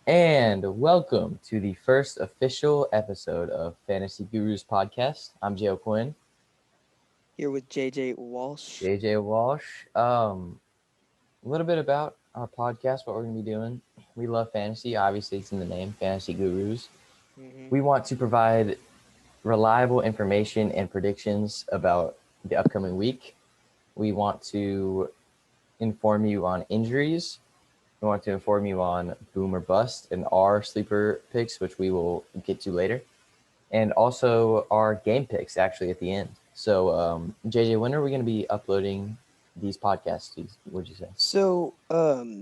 And welcome to the first official episode of Fantasy Gurus Podcast. I'm Joe Quinn, Here with JJ Walsh. JJ Walsh. A little bit about our podcast, what we're going to be doing. We love fantasy. Obviously, it's in the name, Fantasy Gurus. Hmm We want to provide reliable information and predictions about the upcoming week. We want to inform you on injuries. We want to inform you on boom or bust and our sleeper picks, which we will get to later, and also our game picks actually at the end. So, JJ, when are we going to be uploading these podcasts? Would you say?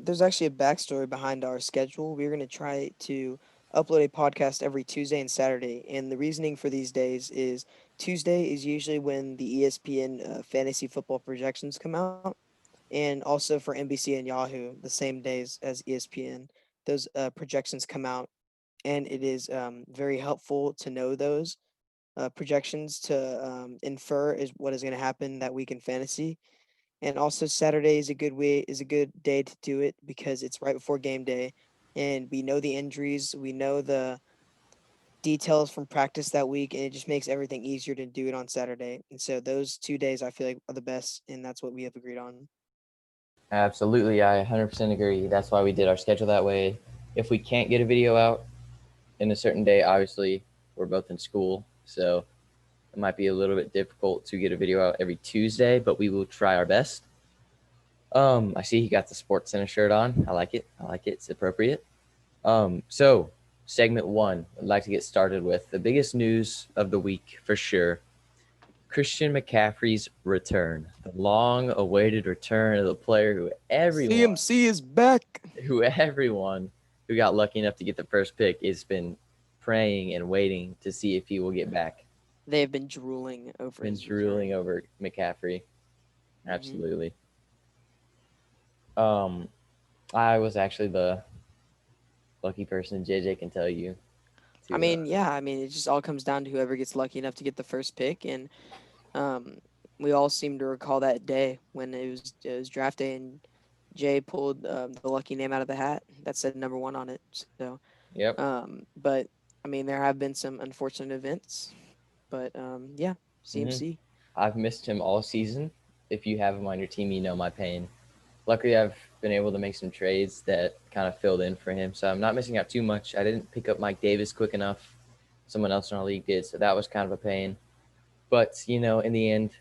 There's actually a backstory behind our schedule. We're going to try to upload a podcast every Tuesday and Saturday. And the reasoning for these days is Tuesday is usually when the ESPN fantasy football projections come out. And also for NBC and Yahoo, the same days as ESPN, those projections come out. And it is very helpful to know those projections to infer is what is going to happen that week in fantasy. And also Saturday is a good day to do it because it's right before game day, and we know the injuries, we know the details from practice that week, and it just makes everything easier to do it on Saturday. And so those 2 days I feel like are the best, and that's what we have agreed on. Absolutely, I 100% agree. That's why we did our schedule that way. If we can't get a video out in a certain day, obviously we're both in school, so it might be a little bit difficult to get a video out every Tuesday, but we will try our best. I see he got the Sports Center shirt on. I like it. I like it. It's appropriate. So segment one, I'd like to get started with the biggest news of the week for sure. Christian McCaffrey's return, the long-awaited return of the player CMC is back. who everyone who got lucky enough to get the first pick has been praying and waiting to see if he will get back. They have been drooling over Been his drooling return. over McCaffrey. hmm Absolutely. Um, I was actually the lucky person. JJ can tell you to. it just all comes down to whoever gets lucky enough to get the first pick, and Um, we all seem to recall that day when it was draft day and Jay pulled the lucky name out of the hat that said number one on it. So, Yep. but there have been some unfortunate events, but yeah, hmm CMC. I've missed him all season. If you have him on your team, you know my pain. Luckily, I've been able to make some trades that kind of filled in for him, so I'm not missing out too much. I didn't pick up Mike Davis quick enough. Someone else in our league did, so that was kind of a pain. But in the end,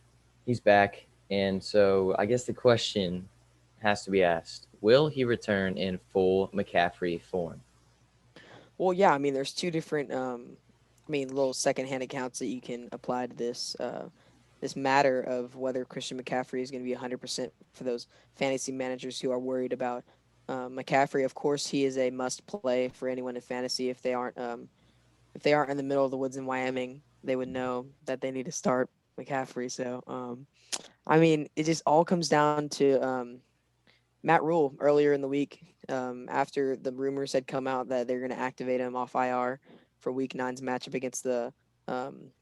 he's back, and so I guess the question has to be asked: will he return in full McCaffrey form? Well, yeah, there's two different little secondhand accounts that you can apply to this matter of whether Christian McCaffrey is going to be 100% for those fantasy managers who are worried about McCaffrey. Of course, he is a must play for anyone in fantasy. If they aren't in the middle of the woods in Wyoming, they would know that they need to start McCaffrey. So, it just all comes down to Matt Rule earlier in the week, after the rumors had come out that they're going to activate him off IR for Week Nine's matchup against the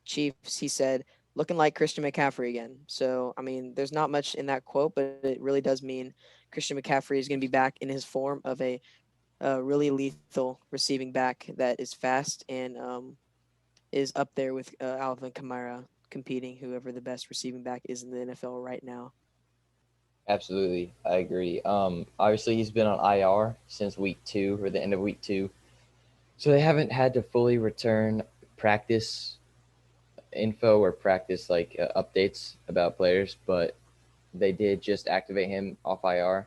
Chiefs. He said, "Looking like Christian McCaffrey again." So, there's not much in that quote, but it really does mean Christian McCaffrey is going to be back in his form of a really lethal receiving back that is fast and is up there with Alvin Kamara competing whoever the best receiving back is in the NFL right now. Absolutely, I agree. Obviously, he's been on IR since week two or the end of week two, so they haven't had to fully return practice info or practice updates about players, but they did just activate him off IR.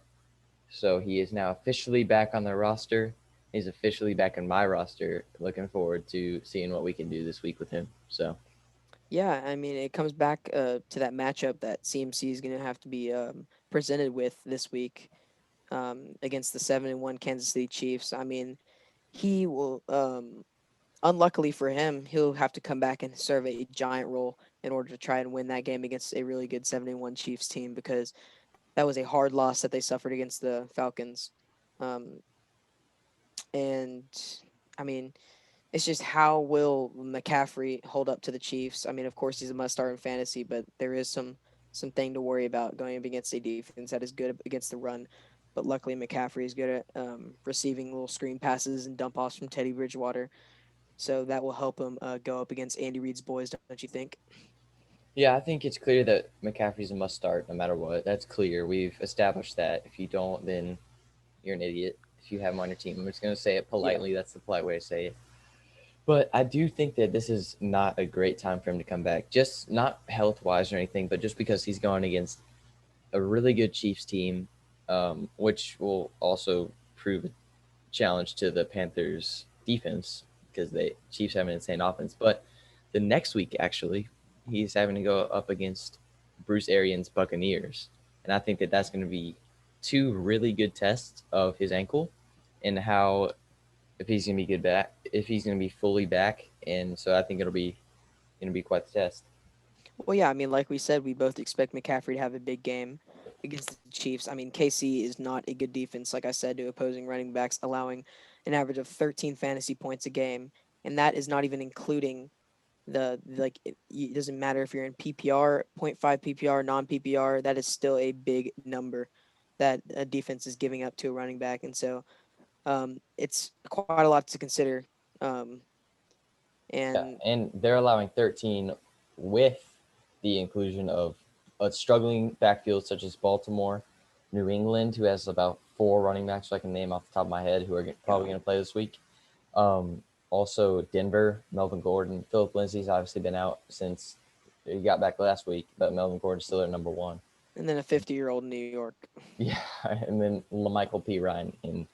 So he is now officially back on the roster. He's officially back on my roster. Looking forward to seeing what we can do this week with him. So, Yeah, it comes back to that matchup that CMC is going to have to be presented with this week against the 7-1 Kansas City Chiefs. He will, unluckily for him, he'll have to come back and serve a giant role in order to try and win that game against a really good 7-1 Chiefs team because that was a hard loss that they suffered against the Falcons. Um, and I mean, It's just how will McCaffrey hold up to the Chiefs? Of course, he's a must start in fantasy, but there is some thing to worry about going up against a defense that is good against the run. but luckily McCaffrey is good at receiving little screen passes and dump offs from Teddy Bridgewater. So that will help him go up against Andy Reid's boys, don't you think? Yeah, I think it's clear that McCaffrey's a must start no matter what. That's clear. We've established that. If you don't, then you're an idiot. If you have him on your team, I'm just going to say it Yeah. politely. That's the polite way to say it. But I do think that this is not a great time for him to come back. Just not health wise or anything, but just because he's going against a really good Chiefs team, which will also prove a challenge to the Panthers defense because the Chiefs have an insane offense. But the next week, actually, he's having to go up against Bruce Arians' Buccaneers, and I think that that's going to be two really good tests of his ankle and how if he's going to be good back, if he's going to be fully back, and so I think it'll be going to be quite the test. Well, yeah, I mean, like we said, we both expect McCaffrey to have a big game against the Chiefs. I mean, KC is not a good defense, like I said, to opposing running backs, allowing an average of 13 fantasy points a game, and that is not even including it doesn't matter if you're in PPR, point 0.5 PPR, non PPR. That is still a big number that a defense is giving up to a running back, and so it's quite a lot to consider. Um, Yeah, and and they're allowing 13 with the inclusion of a struggling backfield such as Baltimore, New England, who has about four running backs I can name off the top of my head who are probably yeah, going to play this week. Also, Denver, Melvin Gordon, Philip Lindsay's obviously been out since he got back last week, but Melvin Gordon's still at number one. and then a 50-year-old in New York. Yeah, and then Michael P. Ryan in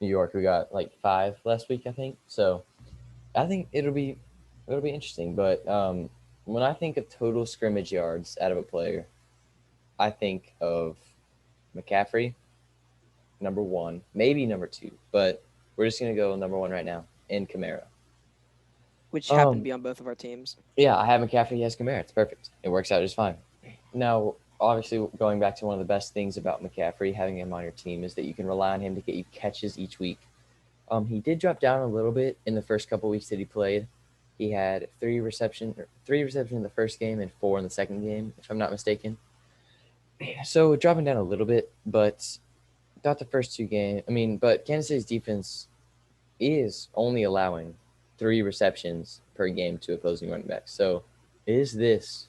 New York, who got like five last week, I think. So I think it'll be interesting. But when I think of total scrimmage yards out of a player, I think of McCaffrey, number one, maybe number two, but we're just gonna go number one right now in Kamara. Which happened to Um, be on both of our teams. yeah, I have McCaffrey. He has Kamara. It's perfect. It works out just fine. Now, obviously, going back to one of the best things about McCaffrey having him on your team is that you can rely on him to get you catches each week. He did drop down a little bit in the first couple weeks that he played. He had three receptions in the first game and four in the second game, if I'm not mistaken. So dropping down a little bit, but not the first two games. I mean, but Kansas City's defense is only allowing three receptions per game to opposing running backs. So is this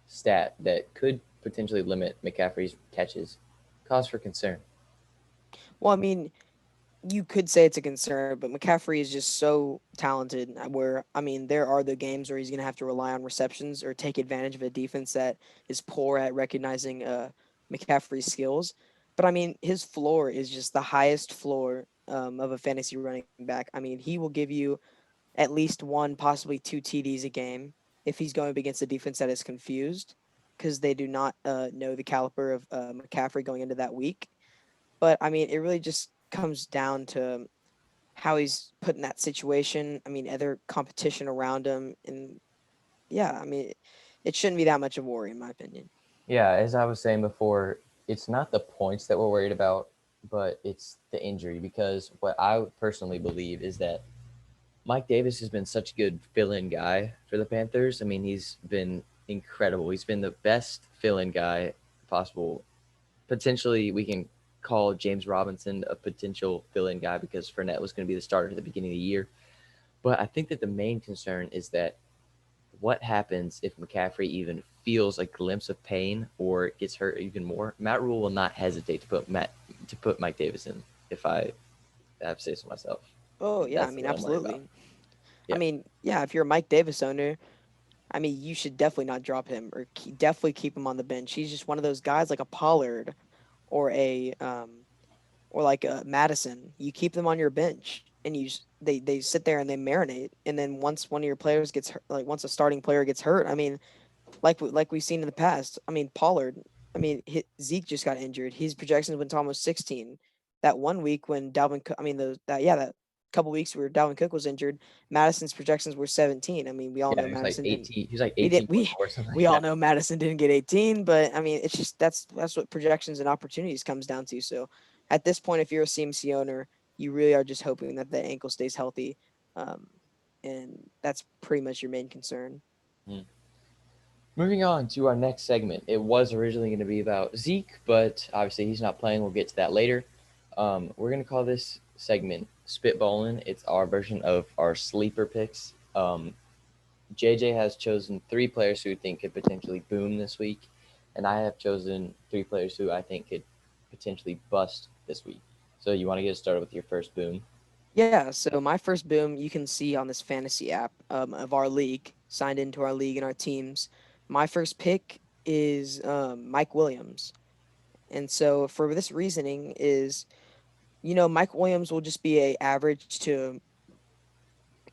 stat that could potentially limit McCaffrey's catches cause for concern? Well, I mean, you could say it's a concern, but McCaffrey is just so talented. Where I mean, there are the games where he's going to have to rely on receptions or take advantage of a defense that is poor at recognizing McCaffrey's skills. But I mean, his floor is just the highest floor of a fantasy running back. I mean, he will give you at least one, possibly two TDs a game if he's going up against a defense that is confused because they do not know the caliber of McCaffrey going into that week. But I mean, it really just comes down to how he's put in that situation. I mean, other competition around him, and yeah, I mean, it shouldn't be that much of a worry in my opinion. Yeah, as I was saying before, it's not the points that we're worried about, but it's the injury because what I personally believe is that Mike Davis has been such a good fill-in guy for the Panthers. I mean, he's been incredible. He's been the best fill-in guy possible. Potentially, we can call James Robinson a potential fill-in guy because Fournette was going to be the starter at the beginning of the year. But I think that the main concern is that what happens if McCaffrey even feels a glimpse of pain or gets hurt even more? Matt Rule will not hesitate to put Mike Davis in if I have to say so myself. Oh yeah, I That's mean, what I'm worried about. absolutely. I Yeah. mean, yeah, if you're a Mike Davis owner, I mean, you should definitely not drop him or definitely keep him on the bench. He's just one of those guys like a Pollard or or like a Madison. You keep them on your bench and they sit there and they marinate. And then once one of your players gets hurt, like once a starting player gets hurt, I mean, like we've seen in the past. I mean, Pollard. I mean, Zeke just got injured. His projections went to almost 16. That one week when Dalvin, I mean, that couple weeks where Dalvin Cook was injured, Madison's projections were 17. I mean, we all Yeah, know he was like Madison didn't. 18. He was like He did. 18.4 something We like all that. know Madison didn't get 18, but I mean, it's just that's what projections and opportunities comes down to. So, at this point, if you're a CMC owner, you really are just hoping that the ankle stays healthy, um, and that's pretty much your main concern. Hmm. Moving on to our next segment. It was originally going to be about Zeke, but obviously he's not playing. We'll get to that later. We're going to call this segment Spitballing. It's our version of our sleeper picks. JJ has chosen three players who we think could potentially boom this week, and I have chosen three players who I think could potentially bust this week. So you want to get started with your first boom? Yeah, so my first boom you can see on this fantasy app of our league, signed into our league and our teams. My first pick is Mike Williams. And so for this reasoning is, Mike Williams will just be a average to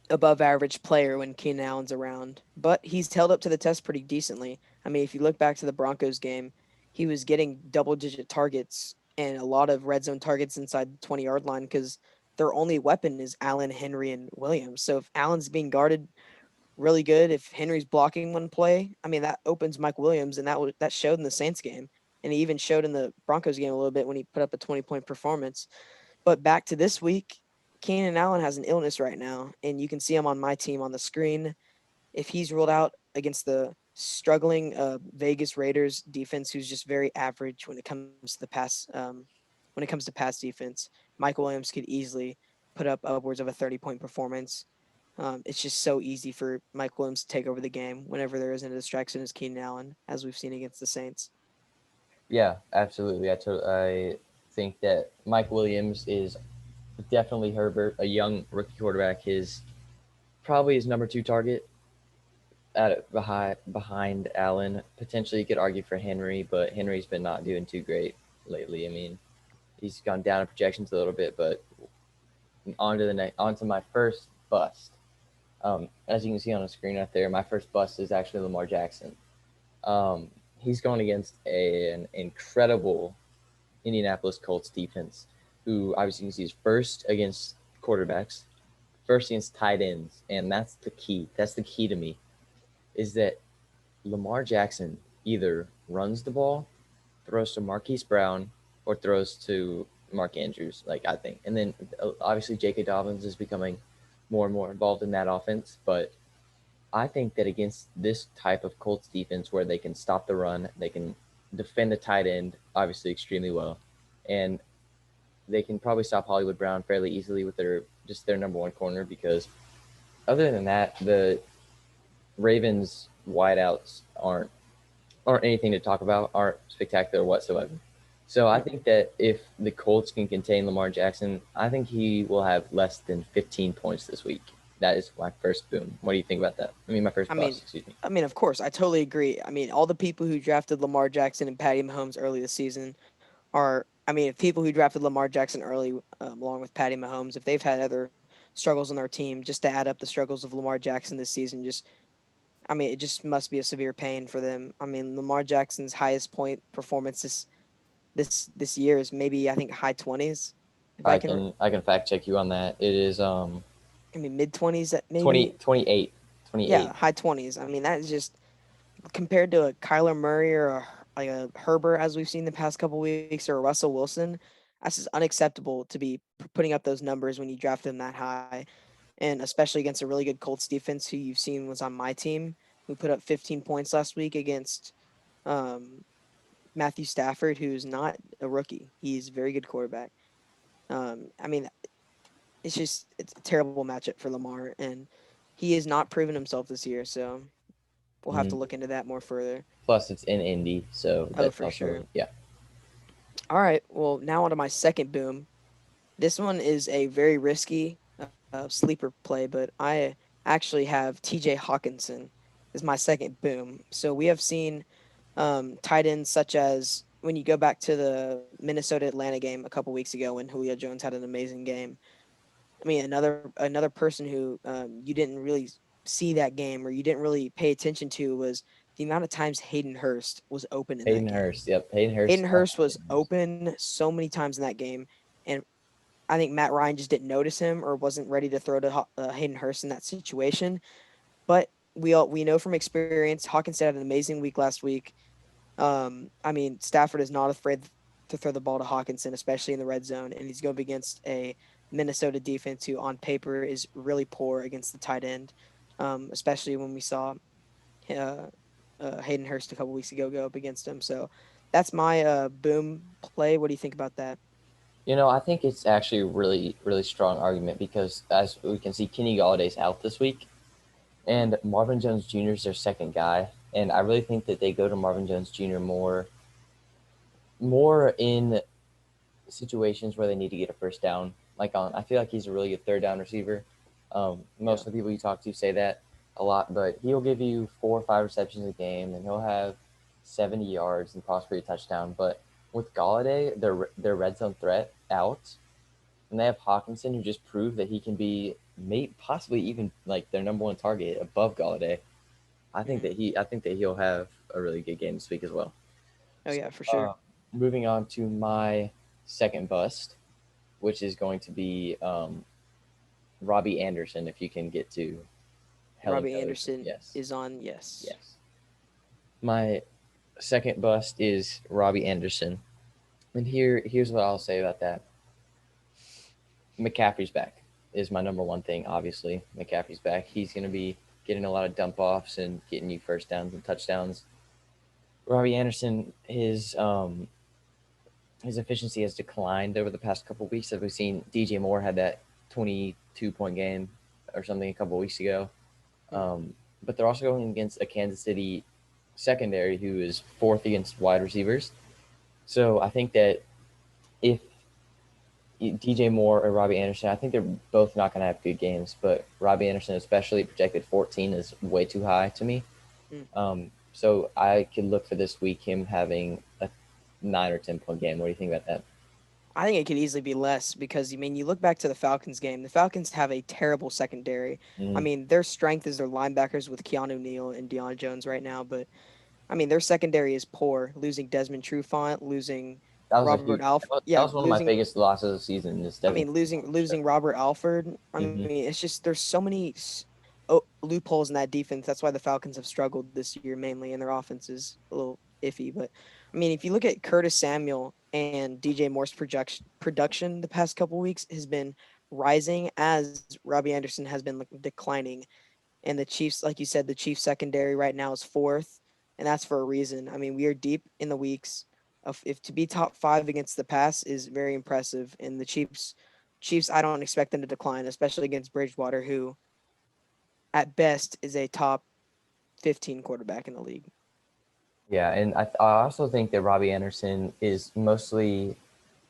above average player when Keenan Allen's around, but he's held up to the test pretty decently. I mean, if you look back to the Broncos game, he was getting double digit targets and a lot of red zone targets inside the 20-yard line because their only weapon is Allen, Henry, and Williams. So if Allen's being guarded really good, if Henry's blocking one play, I mean that opens Mike Williams, and that showed in the Saints game, and he even showed in the Broncos game a little bit when he put up a 20-point performance. But back to this week, Keenan Allen has an illness right now, and you can see him on my team on the screen. If he's ruled out against the struggling Vegas Raiders defense, who's just very average when it comes to pass defense, Mike Williams could easily put up upwards of a 30-point performance. It's just so easy for Mike Williams to take over the game whenever there isn't a distraction as Keenan Allen, as we've seen against the Saints. Yeah, absolutely. I think that Mike Williams is definitely Herbert, a young rookie quarterback. His probably his number two target behind Allen. Potentially, you could argue for Henry, but Henry's been not doing too great lately. I mean, he's gone down in projections a little bit. But onto my first bust. As you can see on the screen right there, my first bust is actually Lamar Jackson. Um, he's going against an incredible Indianapolis Colts defense, who obviously you can see is first against quarterbacks, first against tight ends, and that's the key. That's the key to me, is that Lamar Jackson either runs the ball, throws to Marquise Brown, or throws to Mark Andrews, like I think. And then obviously J.K. Dobbins is becoming more and more involved in that offense. But I think that against this type of Colts defense where they can stop the run, they can defend the tight end obviously extremely well, and they can probably stop Hollywood Brown fairly easily with their number one corner because other than that, the Ravens wideouts aren't anything to talk about, aren't spectacular whatsoever. So I think that if the Colts can contain Lamar Jackson, I think he will have less than 15 points this week. That is my first boom. What do you think about that? I mean, my first I bust, mean, excuse me. I mean, of course, I totally agree. I mean, all the people who drafted Lamar Jackson and Patty Mahomes early this season are, I mean, if people who drafted Lamar Jackson early, along with Patty Mahomes, if they've had other struggles on their team, just to add up the struggles of Lamar Jackson this season, I mean, it just must be a severe pain for them. I mean, Lamar Jackson's highest point performance this year is maybe I think high 20s, if I can. I can fact check you on that. It is I mean, mid 20s maybe. 20 28 Yeah, 28. high 20s. I mean, that is just compared to a Kyler Murray or like a Herbert, as we've seen the past couple weeks, or a Russell Wilson. That's just unacceptable to be putting up those numbers when you draft them that high, and especially against a really good Colts defense, who you've seen was on my team, who put up 15 points last week against um, Matthew Stafford, who's not a rookie. He's a very good quarterback. I mean, it's a terrible matchup for Lamar, and he has not proven himself this year. So we'll have to Mm-hmm. look into that more further. Plus, it's in Indy, so Oh, that's for also sure. yeah. All right. Well, now onto my second boom. This one is a very risky sleeper play, but I actually have TJ Hockenson is my second boom. So we have seen tight ends such as when you go back to the Minnesota Atlanta game a couple weeks ago when Julio Jones had an amazing game. I mean, another person who you didn't really see that game or you didn't really pay attention to was the amount of times Hayden Hurst was open in that Hayden game. Hurst, yep, Hayden Hurst. Hayden Oh Hurst my was goodness. open so many times in that game, and I think Matt Ryan just didn't notice him or wasn't ready to throw to Hayden Hurst in that situation. But we know from experience, Hawkins had an amazing week last week. I mean, Stafford is not afraid to throw the ball to Hawkinson, especially in the red zone, and he's going up against a Minnesota defense who, on paper, is really poor against the tight end, especially when we saw uh, Hayden Hurst a couple weeks ago go up against him. So that's my boom play. What do you think about that? I think it's actually a really, really strong argument because as we can see, Kenny Galladay's out this week, Mm, and Marvin Jones Jr. is their second guy, and I really think that they go to Marvin Jones Jr. more in situations where they need to get a first down. I feel like he's a really good third down receiver. Most yeah. of the people you talk to say that a lot, but he'll give you 4 or 5 receptions a game, and he'll have 70 yards and possibly a touchdown. But with Galladay, their red zone threat out, and they have Hockenson who just proved that he can be possibly even like their number one target above Galladay. Hmm. I think that he'll have a really good game this week as well. Oh So, yeah, for sure. moving on to my second bust, which is going to be Robby Anderson. If you can get to Helen Robbie Keller, Anderson yes, is on. Yes. yes. My second bust is Robby Anderson, and here's what I'll say about that. McCaffrey's back is my number one thing. Obviously, McCaffrey's back. He's going to be getting a lot of dump offs and getting you first downs and touchdowns. Robby Anderson, his efficiency has declined over the past couple of weeks. As we've seen, DJ Moore had that 22-point game or something a couple of weeks ago. Mm. But they're also going against a Kansas City secondary who is fourth against wide receivers. So I think that if DJ Moore or Robby Anderson, I think they're both not going to have good games, but Robby Anderson, especially projected 14, is way too high to me. Mm. So I could look for this week him having a 9 or 10 point game. What do you think about that? I think it could easily be less because you look back to the Falcons game. The Falcons have a terrible secondary. I Mm-hmm. mean, their strength is their linebackers with Keanu Neal and Deion Jones right now, but I mean, their secondary is poor. Losing Desmond Trufant, losing That was a Robert huge. Alf, That yeah, was one of my losing. biggest losses of the season. Is I Devin. mean, losing Robert Alford. I mean, Mm-hmm. it's just there's so many loopholes in that defense. That's why the Falcons have struggled this year mainly, and their offense is a little iffy. But I mean, if you look at Curtis Samuel and DJ Moore's production the past couple weeks has been rising as Robbie Anderson has been declining. And the Chiefs, like you said, the Chiefs secondary right now is fourth, and that's for a reason. I mean, we are deep in the weeks. If to be top five against the pass is very impressive, and the Chiefs, I don't expect them to decline, especially against Bridgewater, who at best is a top 15 quarterback in the league. Yeah, and I also think that Robbie Anderson is mostly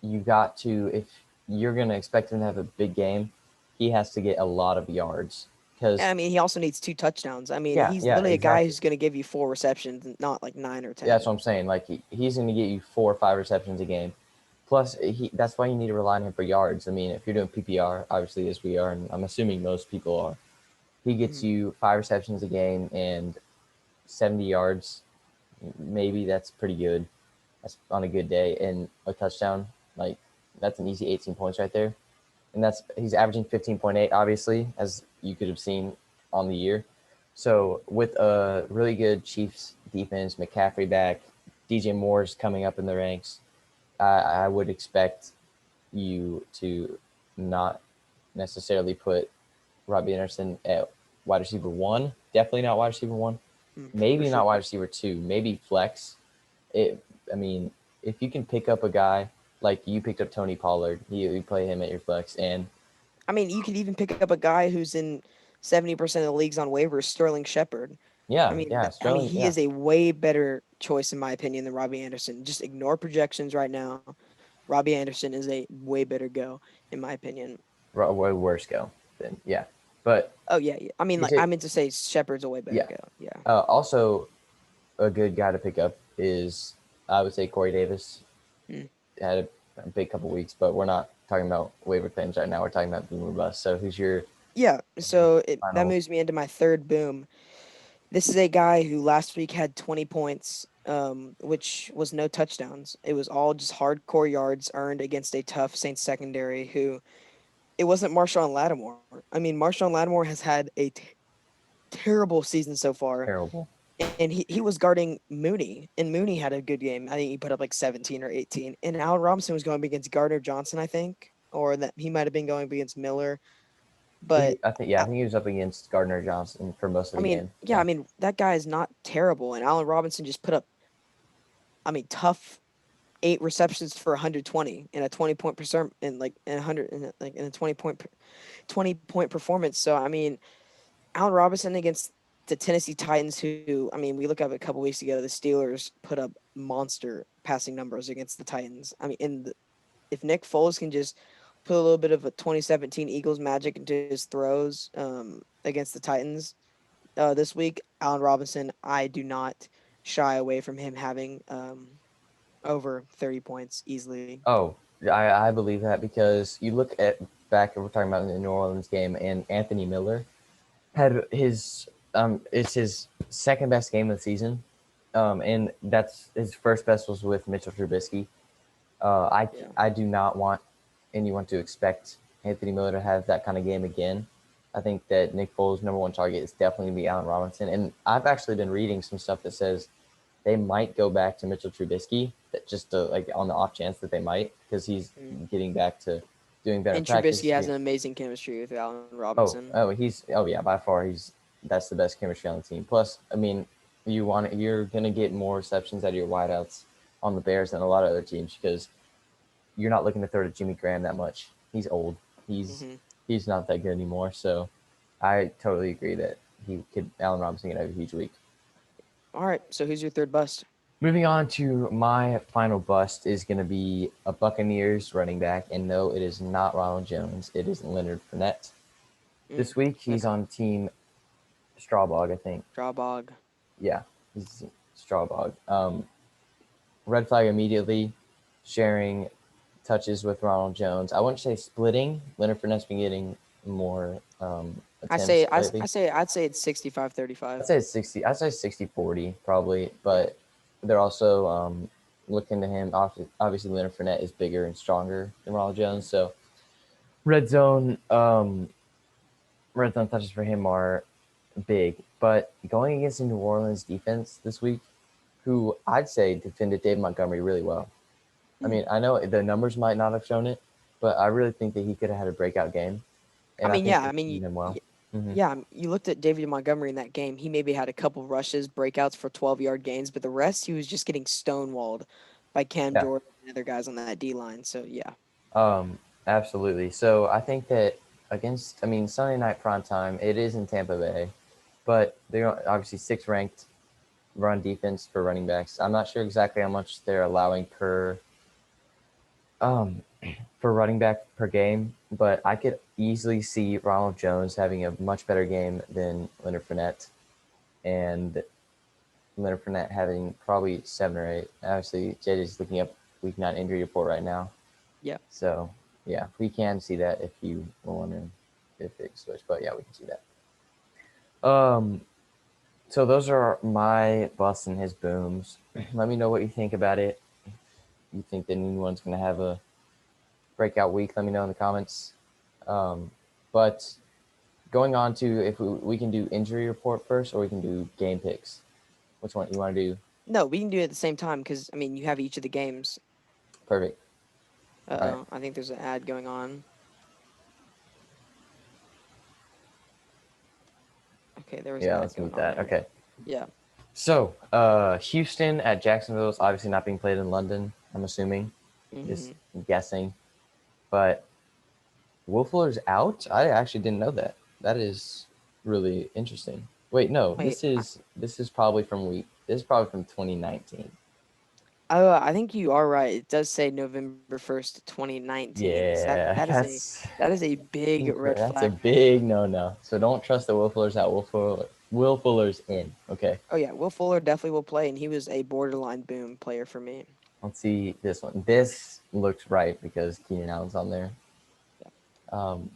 you got to if you're going to expect him to have a big game, he has to get a lot of yards And because I mean, he also needs 2 touchdowns. I mean, yeah, he's yeah, literally a guy exactly. who's going to give you 4 receptions, not like 9 or 10. That's what I'm saying. Like he's going to get you 4 or 5 receptions a game. Plus, that's why you need to rely on him for yards. I mean, if you're doing PPR, obviously as we are, and I'm assuming most people are, he gets Mhm. you 5 receptions a game and 70 yards. Maybe that's pretty good. That's on a good day, and a touchdown. Like that's an easy 18 points right there. And that's he's averaging 15.8, obviously, as you could have seen on the year. So with a really good Chiefs defense, McCaffrey back, DJ Moore's coming up in the ranks, I would expect you to not necessarily put Robbie Anderson at wide receiver one. Definitely not wide receiver one. For Maybe not sure. wide receiver two. Maybe flex. It. I mean, if you can pick up a guy like you picked up Tony Pollard, you play him at your flex, and I mean, you could even pick up a guy who's in 70% of the leagues on waivers, Sterling Shepard. I yeah, mean, yeah, Sterling, he yeah, is a way better choice in my opinion than Robbie Anderson. Just ignore projections right now. Robbie Anderson is a way better go in my opinion. way worse go. Then yeah, but Oh yeah, yeah. I mean, he's like a I meant to say Shepard's a way better yeah. go. Yeah. Also, a good guy to pick up is I would say Corey Davis. Mm. Had a big couple weeks, but we're not talking about waiver claims right now. We're talking about boomer bust. So who's your Yeah. So that final? moves me into my third boom. This is a guy who last week had 20 points, which was no touchdowns. It was all just hardcore yards earned against a tough Saints secondary who it wasn't Marshawn Lattimore. I mean, Marshawn Lattimore has had a terrible season so far, Terrible. and he was guarding Mooney, and Mooney had a good game. I think he put up like 17 or 18, and Allen Robinson was going up against Gardner Johnson, I think, or that he might have been going up against Miller. But I think he was up against Gardner Johnson for most of I the mean, game. yeah, I Yeah. mean that guy is not terrible, and Allen Robinson just put up, I mean, tough 8 receptions for 120 and a 20 point percent and like in 100 and like in a 20 point performance. So I mean, Allen Robinson against the Tennessee Titans, who I mean, we look up a couple weeks ago, the Steelers put up monster passing numbers against the Titans. I mean, if Nick Foles can just put a little bit of a 2017 Eagles magic into his throws against the Titans this week, Allen Robinson, I do not shy away from him having over 30 points easily. Oh, I believe that because you look at back, we're talking about the New Orleans game, and Anthony Miller had his it's his second best game of the season, and that's his first best was with Mitchell Trubisky. Yeah. I do not want anyone to expect Anthony Miller to have that kind of game again. I think that Nick Foles' number one target is definitely going to be Allen Robinson, and I've actually been reading some stuff that says they might go back to Mitchell Trubisky, that just to, like on the off chance that they might, because he's Mm. getting back to doing better And Trubisky practice. has an amazing chemistry with Allen Oh, Robinson. oh yeah, by far he's that's the best chemistry on the team. Plus, I mean, you're gonna get more receptions out of your wideouts on the Bears than a lot of other teams because you're not looking to throw to Jimmy Graham that much. He's old. He's Hmm. he's not that good anymore. So I totally agree that he could Allen Robinson could have a huge week. All right. So who's your third bust? Moving on to my final bust is going to be a Buccaneers running back, and no, it is not Ronald Jones. It is Leonard Fournette. Mm. This week he's Okay. on Team Strawbog, I think. Drawbog. Yeah, he's Strawbog. Red flag immediately, sharing touches with Ronald Jones. I wouldn't say splitting. Leonard Fournette's been getting more attempts lately. I'd say it's 65-35. I'd say it's 60. I'd say 60-40 probably, Yeah. but they're also looking to him. Obviously, Leonard Fournette is bigger and stronger than Ronald Jones, so red zone red zone touches for him are big. But going against the New Orleans defense this week, who I'd say defended Dave Montgomery really well. I Mm. mean, I know the numbers might not have shown it, but I really think that he could have had a breakout game, I and I mean, think yeah. they I mean, defended him well. Mm-hmm. yeah. You looked at David Montgomery in that game. He maybe had a couple rushes, breakouts for 12-yard gains, but the rest he was just getting stonewalled by Cam Yeah. Jordan and other guys on that D line. So yeah. Absolutely. So I think that I mean, Sunday night prime time, it is in Tampa Bay, but they're obviously sixth ranked run defense for running backs. I'm not sure exactly how much they're allowing um, per running back per game, but I could easily see Ronald Jones having a much better game than Leonard Fournette, and Leonard Fournette having probably 7 or 8. Obviously, JJ's looking up week 9 injury report right now. Yeah. So yeah, we can see that if you were wondering if it switched, but yeah, we can see that. So those are my busts and his booms. Let me know what you think about it. If you think that anyone's going to have a breakout week, let me know in the comments. But going on to if we can do injury report first, or we can do game picks. Which one you want to do? No, we can do it at the same time because I mean you have each of the games. Perfect. All right. I think there's an ad going on. Okay, there was an Yeah, ad let's going move on that. there. Okay. Yeah. So, Houston at Jacksonville is obviously not being played in London. I'm assuming, just Hmm. guessing. But Will Fuller's out. I actually didn't know that. That is really interesting. Wait, no, Wait. this is probably from This is probably from 2019. I think you are right. It does say November 1st, 2019. So Yeah, that's that is a big red that's a flag for me. big no. So don't trust that Will Fuller's out. Will Fuller's in. Okay. Oh yeah, Will Fuller definitely will play, and he was a borderline boom player for me. Let's see this one. This looks right because Keenan Allen's on there. Yeah, Um,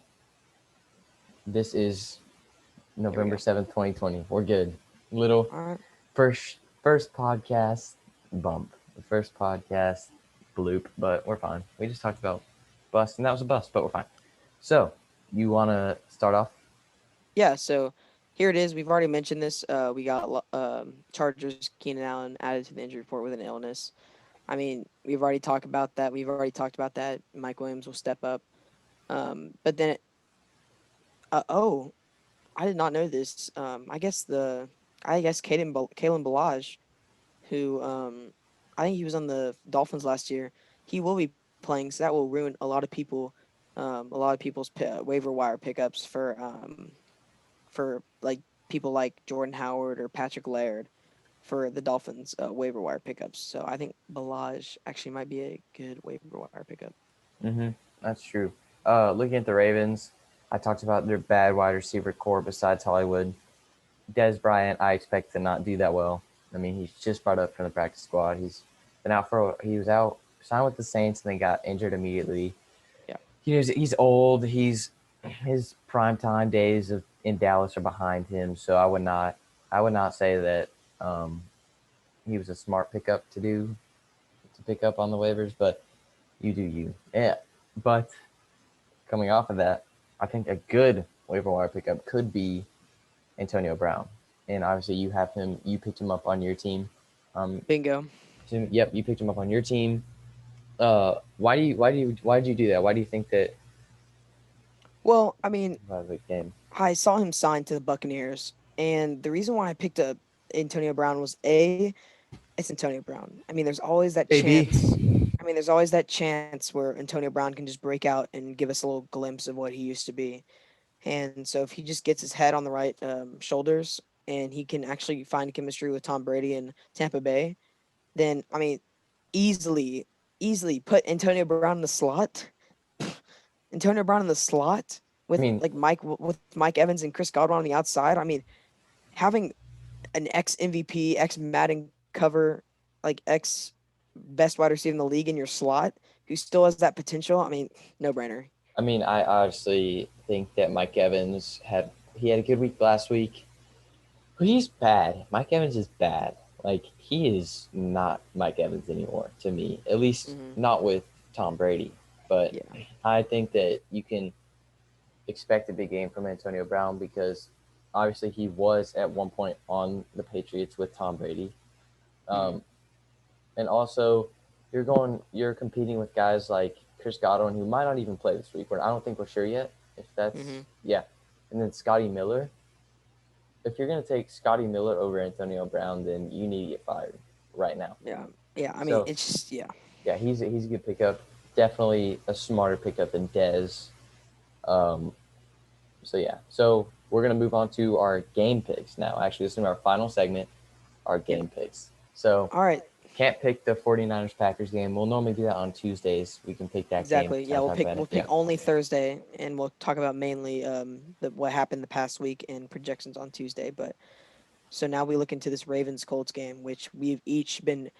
this is there we November go. 7th, 2020. We're good. Little All right. first podcast bump. The first podcast bloop, but we're fine. We just talked about bust, and that was a bust, but we're fine. So, you want to start off? Yeah. So here it is. We've already mentioned this. We got Chargers Keenan Allen added to the injury report with an illness. I mean, we've already talked about that. We've already talked about that. Mike Williams will step up. But then Oh, I did not know this. I guess Kalen Balaj, who I think he was on the Dolphins last year. He will be playing, so that will ruin a lot of people's waiver wire pickups for like people like Jordan Howard or Patrick Laird for the Dolphins waiver wire pickups. So I think Balaj actually might be a good waiver wire pickup. Mm-hmm. That's true. Looking at the Ravens, I talked about their bad wide receiver core besides Hollywood. Des Bryant, I expect to not do that well. I mean, he's just brought up from the practice squad. He was out, signed with the Saints, and then got injured immediately. Yeah, He's old. His prime time days in Dallas are behind him. So I would not say that he was a smart pickup to pick up on the waivers. But you do you, yeah. But coming off of that, I think a good waiver wire pickup could be Antonio Brown, and obviously you have him. You picked him up on your team. Um, bingo. yep, you picked him up on your team. Why did you do that? Why do you think that Well, I mean, was a game? I saw him signed to the Buccaneers, and the reason why I picked up Antonio Brown was A, it's Antonio Brown. I mean, there's always that AB. chance. I mean, there's always that chance where Antonio Brown can just break out and give us a little glimpse of what he used to be. And so if he just gets his head on the right shoulders and he can actually find chemistry with Tom Brady and Tampa Bay, then I mean, easily, easily put Antonio Brown in the slot. Antonio Brown in the slot I with mean, Mike Evans and Chris Godwin on the outside. I mean, having an ex MVP, ex Madden cover, like ex best wide receiver in the league in your slot, who still has that potential. I mean, no brainer. I obviously think that Mike Evans had a good week last week, but he's bad. Mike Evans is bad. Like he is not Mike Evans anymore to me. At least Hmm. not with Tom Brady. But Yeah. I think that you can expect a big game from Antonio Brown because obviously he was at one point on the Patriots with Tom Brady. Hmm. Um, and also you're competing with guys like Chris Godwin who might not even play this week. I don't think we're sure yet if that's Hmm. yeah. And then Scotty Miller. If you're gonna take Scotty Miller over Antonio Brown, then you need to get fired right now. Yeah. Yeah. I mean, So it's just yeah. yeah, he's a good pickup. Definitely a smarter pickup than Dez. Um, so yeah, so we're gonna move on to our game picks now. Actually, this is our final segment, our Yeah. game picks. So All right. can't pick the 49ers Packers game. We'll normally do that on Tuesdays. We can pick that game. Exactly. Kind Yeah, of talk about we'll it. pick Yeah, only Thursday, and we'll talk about mainly what happened the past week and projections on Tuesday. But so now we look into this Ravens Colts game, which we've each been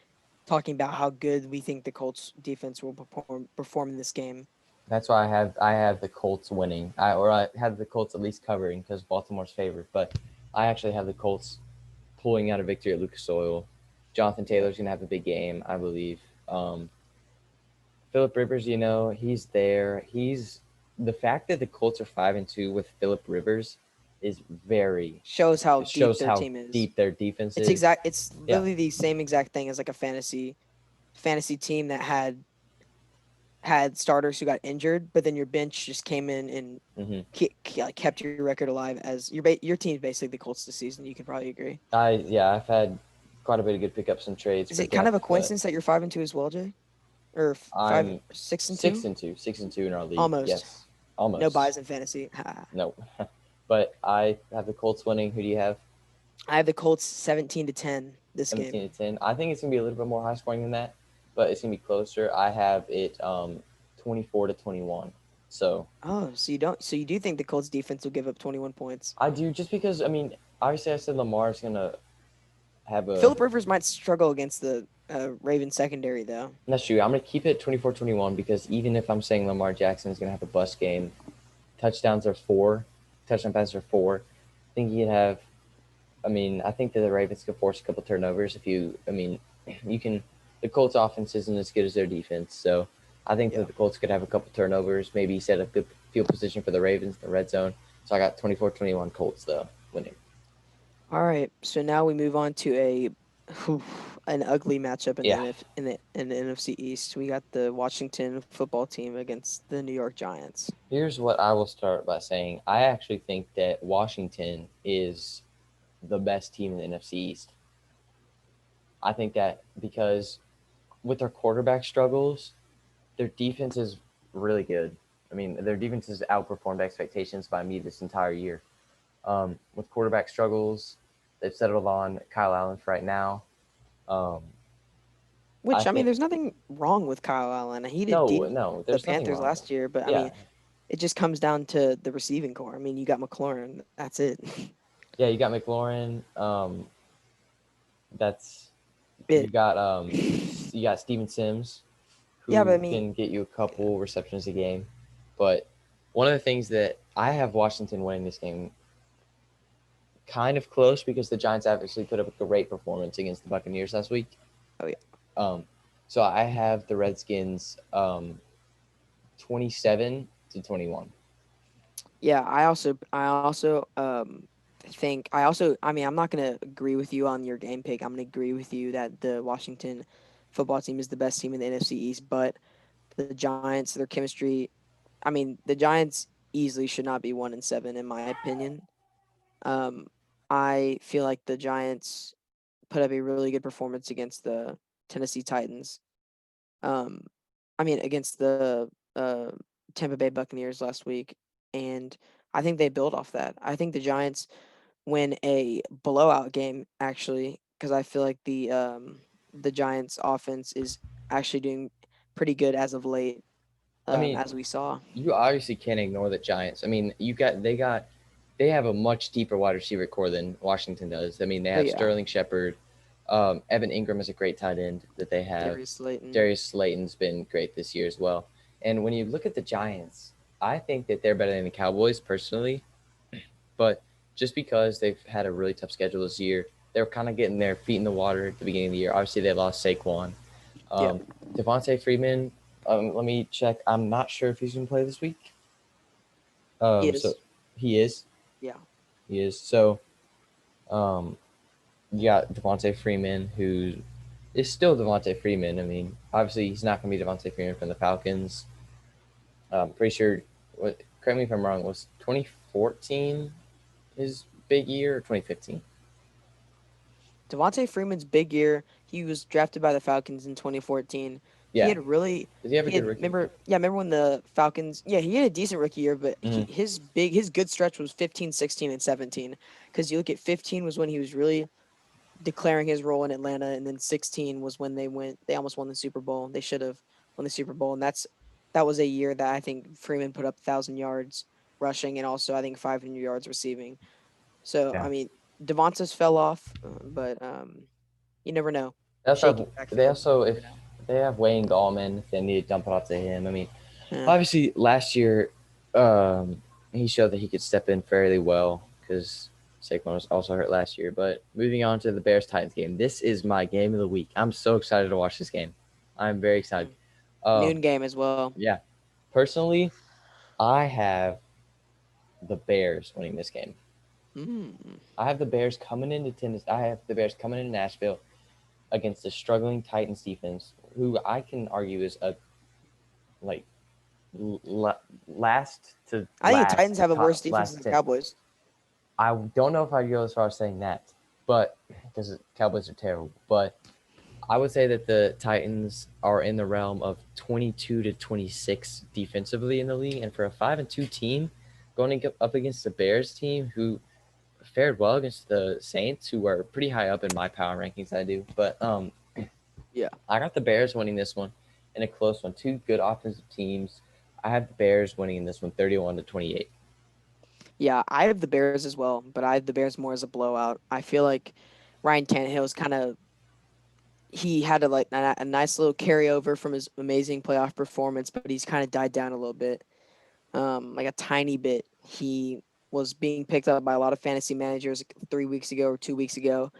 talking about how good we think the Colts defense will perform in this game. that's why I have the Colts winning. I have the Colts at least covering because Baltimore's favored. But I actually have the Colts pulling out a victory at Lucas Oil. Jonathan Yeah. Taylor's gonna have a big game, I believe. Philip Rivers, he's there. He's the fact that the Colts are 5-2 with Philip Rivers is very Shows how it deep shows their how team is. deep their defense It's is. exact. It's Yeah. literally the same exact thing as like a fantasy team that had starters who got injured, but then your bench just came in and hmm kept your record alive. As your team's basically the Colts this season. You can probably agree. I've had quite a bit of good pickups and trades Is for it kind of a depth, but coincidence that you're 5-2 as well, Jay? Or five, I'm 6-2? 6-2 in our league. Almost. Yes, No almost. buys in fantasy. Ha. No, but I have the Colts winning. Who do you have? I have the Colts 17-10 this 17 game. to 10. I think it's gonna be a little bit more high scoring than that, but it's gonna be closer. I have it 24-21. So Oh, so you don't. So you do think the Colts defense will give up 21 points? I do just because I mean obviously I said Lamar's gonna have a Philip Rivers might struggle against the Ravens secondary, though. that's true. I'm gonna keep it 24-21 because even if I'm saying Lamar Jackson is gonna have a bust game, touchdowns are four, touchdown passes are four. I think he'd have. I mean, I think that the Ravens could force a couple turnovers if you. I mean, you can. The Colts' offense isn't as good as their defense, so I think Yeah. that the Colts could have a couple turnovers, maybe set a good field position for the Ravens, the red zone. So I got 24-21 Colts though winning. All right. So now we move on to whew, an ugly matchup in the Yeah. in the NFC East. We got the Washington football team against the New York Giants. Here's what I will start by saying. I actually think that Washington is the best team in the NFC East. I think that because with their quarterback struggles, their defense is really good. I mean, their defense has outperformed expectations by me this entire year. With quarterback struggles, they've settled on Kyle Allen for right now. Um, I Which I mean, think there's nothing wrong with Kyle Allen. He did no, decent no, for the there's nothing Panthers wrong. last year, but I Yeah, mean, it just comes down to the receiving core. I mean, you got McLaurin. That's it. yeah, you got McLaurin. That's Bit. you got Steven Sims, Yeah, but I who mean, can get you a couple receptions a game. But one of the things that I have Washington winning this game kind of close because the Giants obviously put up a great performance against the Buccaneers last week. oh yeah, Um, so I have the Redskins 27-21. yeah. I mean, I'm not gonna agree with you on your game pick. I'm gonna agree with you that the Washington football team is the best team in the NFC East, but the Giants, their chemistry. I mean, the Giants easily should not be 1-7 in my opinion. Um, I feel like the Giants put up a really good performance against the Tennessee Titans. Um, I mean, against the Tampa Bay Buccaneers last week, and I think they build off that. I think the Giants win a blowout game actually because I feel like the Giants offense is actually doing pretty good as of late, I mean, as we saw. you obviously can't ignore the Giants. I mean, they have a much deeper wide receiver core than Washington does. I mean, they Oh have yeah, Sterling Shepard, Evan Ingram is a great tight end that they have. Darius Slayton. Darius Slayton's been great this year as well. And when you look at the Giants, I think that they're better than the Cowboys personally, but just because they've had a really tough schedule this year, they're kind of getting their feet in the water at the beginning of the year. Obviously, they lost Saquon. Yeah, Um, Devontae Freeman, let me check. I'm not sure if he's going to play this week. he So is. he is. Yeah, He is. So um, you got Devontae Freeman, who is still Devontae Freeman. I mean, obviously, he's not going to be Devontae Freeman from the Falcons. Pretty sure, correct me if I'm wrong, was 2014 his big year or 2015? Devontae Freeman's big year. He was drafted by the Falcons in 2014. He Yeah. had really Did he have a he good had rookie year? remember when the Falcons, yeah, he had a decent rookie year, but Mm-hmm. his good stretch was 15, 16 and 17 cuz you look at 15 was when he was really declaring his role in Atlanta, and then 16 was when they almost won the Super Bowl. They should have won the Super Bowl, and that was a year that I think Freeman put up 1,000 yards rushing and also I think 500 yards receiving. So, Yeah. I mean, Devonta's fell off, but you never know. They also Shaky have, they backfield. also if they have Wayne Gallman, if they need to dump it off to him. I mean, Yeah. obviously last year, he showed that he could step in fairly well because Saquon was also hurt last year. But moving on to the Bears Titans game, this is my game of the week. I'm so excited to watch this game. I'm very excited. Mm. Um, Noon game as well. yeah, personally, I have the Bears winning this game. Mm. I have the Bears coming into Tennessee. I have the Bears coming into Nashville against the struggling Titans defense, who I can argue is a like last to I think the Titans have a worse top defense than last the 10. Cowboys. I don't know if I'd go as far as saying that, but because Cowboys are terrible, but I would say that the Titans are in the realm of 22-26 defensively in the league, and for a 5-2 team going up against the Bears team, who fared well against the Saints, who are pretty high up in my power rankings. I do, but Yeah. I got the Bears winning this one in a close one. Two good offensive teams. I have the Bears winning in this one, 31-28. Yeah, I have the Bears as well, but I have the Bears more as a blowout. I feel like Ryan Tannehill's kind of he had a nice little carryover from his amazing playoff performance, but he's kind of died down a little bit, like a tiny bit. He was being picked up by a lot of fantasy managers 3 weeks ago or 2 weeks ago,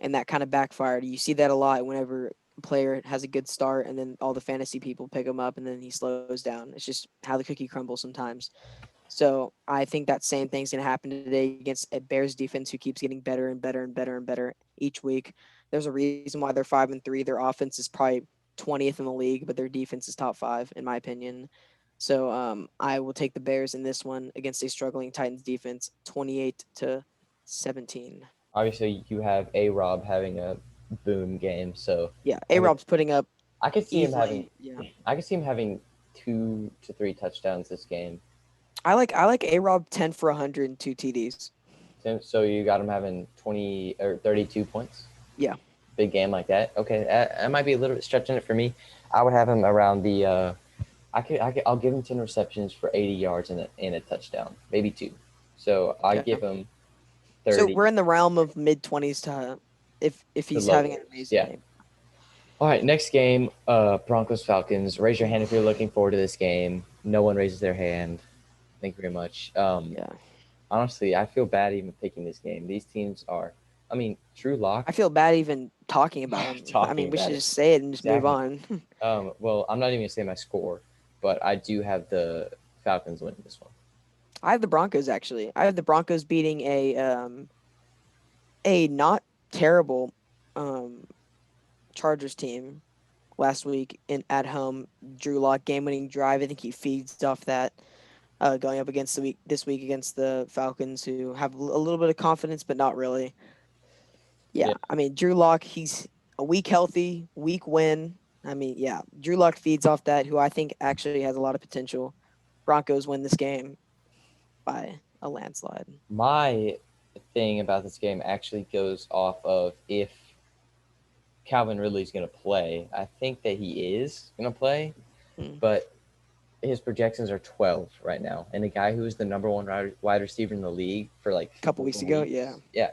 and that kind of backfired. You see that a lot whenever a player has a good start, and then all the fantasy people pick him up, and then he slows down. It's just how the cookie crumbles sometimes. So I think that same thing's going to happen today against a Bears defense who keeps getting better and better and better and better each week. There's a reason why they're 5-3. Their offense is probably 20th in the league, but their defense is top five in my opinion. So I will take the Bears in this one against a struggling Titans defense, 28-17. Obviously, you have A Rob having a boom game, so Yeah, I A could Rob's putting up I could see him having easily. Yeah, I could see him having 2 to 3 touchdowns this game. I like A Rob 10 for 100 and 2 TDs. So you got him having 20 or 32 points. Yeah, Big game like that. Okay, that might be a little bit stretching it for me. I would have him around the. I'll give him 10 receptions for 80 yards and a touchdown, maybe two. So I okay. give him So 30 we're in the realm of mid 20s to if to he's low having an 30s. amazing Yeah. game. All right, next game, Broncos Falcons. Raise your hand if you're looking forward to this game. No one raises their hand. Thank you very much. Yeah, Honestly, I feel bad even picking this game. These teams are, I mean, Drew I Lock feel bad even talking about him. I talking mean, we about should it. just say it and just move Exactly. on. Well, I'm not even gonna say my score, but I do have the Falcons winning this one. I have the Broncos actually. I have the Broncos beating a not terrible um Chargers team last week in at home. Drew Lock game winning drive. I think he feeds off that. Going up against this week against the Falcons, who have a little bit of confidence, but not really. Yeah, Yeah. I mean Drew Lock, he's a week healthy, week win. I mean, yeah, Drew Lock feeds off that, who I think actually has a lot of potential. Broncos win this game by a landslide. My thing about this game actually goes off of if Calvin Ridley's gonna play. I think that he is gonna play, Hmm. but his projections are 12 right now, and a guy who is the number one wide receiver in the league for like A couple 4 weeks ago, yeah. weeks. Yeah,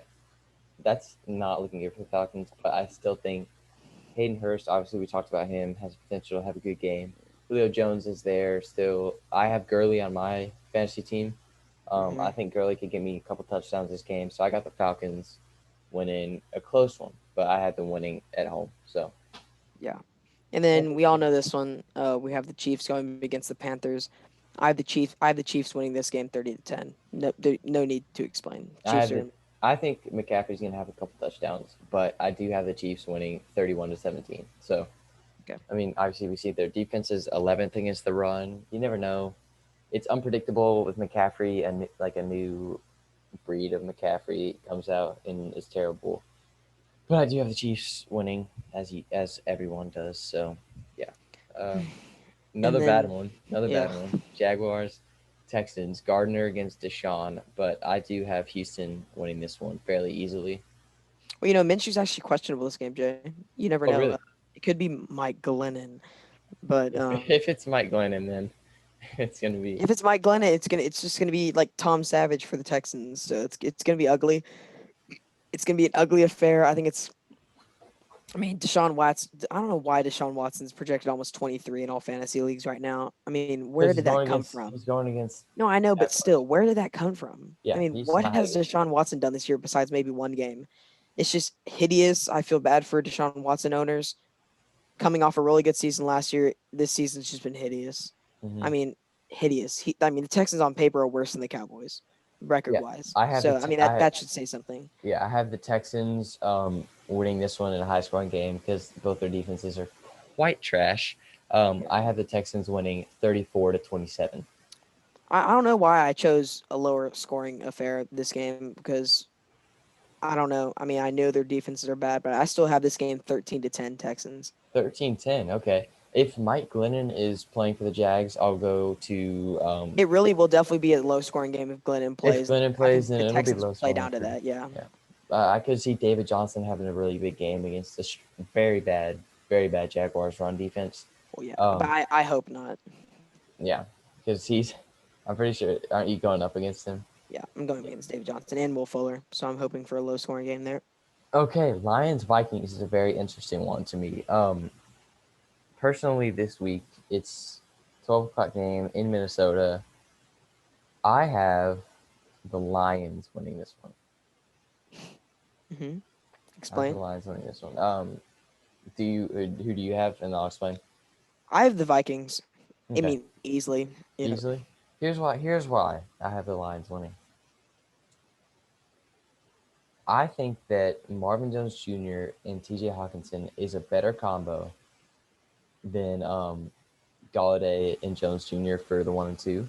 that's not looking good for the Falcons, but I still think Hayden Hurst, obviously we talked about him, has potential to have a good game. Julio Jones is there still. I have Gurley on my fantasy team. Hmm. I think Gurley could give me a couple touchdowns this game, so I got the Falcons winning a close one, but I had them winning at home. So Yeah. And then we all know this one. We have the Chiefs going against the Panthers. I have the Chiefs winning this game 30-10. No, no need to explain. I Chiefs have are it. in. I think McCaffrey's gonna have a couple touchdowns, but I do have the Chiefs winning 31-17. So Okay. I mean, obviously we see their defense is 11th against the run. You never know. It's unpredictable with McCaffrey, and like a new breed of McCaffrey comes out and is terrible. But I do have the Chiefs winning, as everyone does. So yeah, uh, And another bad then, one. Another yeah. bad one. Jaguars, Texans. Gardner against Deshaun, but I do have Houston winning this one fairly easily. Well, Minshew's actually questionable this game, Jay. You never Oh know. really? It could be Mike Glennon, but If it's Mike Glennon, then it's gonna be if it's Mike Glennon, it's just gonna be like Tom Savage for the Texans. So it's gonna be ugly. It's gonna be an ugly affair. I think it's. I mean, Deshaun Watson. I don't know why Deshaun Watson's projected almost 23 in all fantasy leagues right now. I mean, where because did that come from? he's going against No, I know, but Jaguars. still, where did that come from? I Yeah, mean, he's what not. has Deshaun Watson done this year besides maybe one game? It's just hideous. I feel bad for Deshaun Watson owners coming off a really good season last year. This season's just been hideous. I Hmm. mean, hideous. I mean, the Texans on paper are worse than the Cowboys, record Yeah, wise. I have So, I mean, that should say something. I have the Texans winning this one in a high scoring game because both their defenses are quite trash. Yeah. I have the Texans winning 34-27. I don't know why I chose a lower scoring affair this game because I don't know. I mean, I know their defenses are bad, but I still have this game 13-10 Texans. 13-10. Okay. If Mike Glennon is playing for the Jags, I'll go to It really will definitely be a low scoring game if Glennon if plays. Glennon I plays, think then the it'll be Texans low play scoring down to for that. Yeah. yeah. I could see David Johnson having a really big game against this very bad Jaguars run defense. Well, yeah, but Um, I hope not. yeah, because I'm pretty sure, aren't you going up against him? Yeah, I'm going against David Johnson and Will Fuller, so I'm hoping for a low scoring game there. Okay, Lions Vikings is a very interesting one to me. Personally, this week it's 12 o'clock game in Minnesota. I have the Lions winning this one. Hmm. I have the Explain. Lions winning this one. Do you who do you have? And I'll explain. I have the Vikings. I Okay, mean, easily. Yeah. easily. Here's why. I have the Lions winning. I think that Marvin Jones Jr. and TJ Hockenson is a better combo than Galladay and Jones Jr. for the 1 and 2.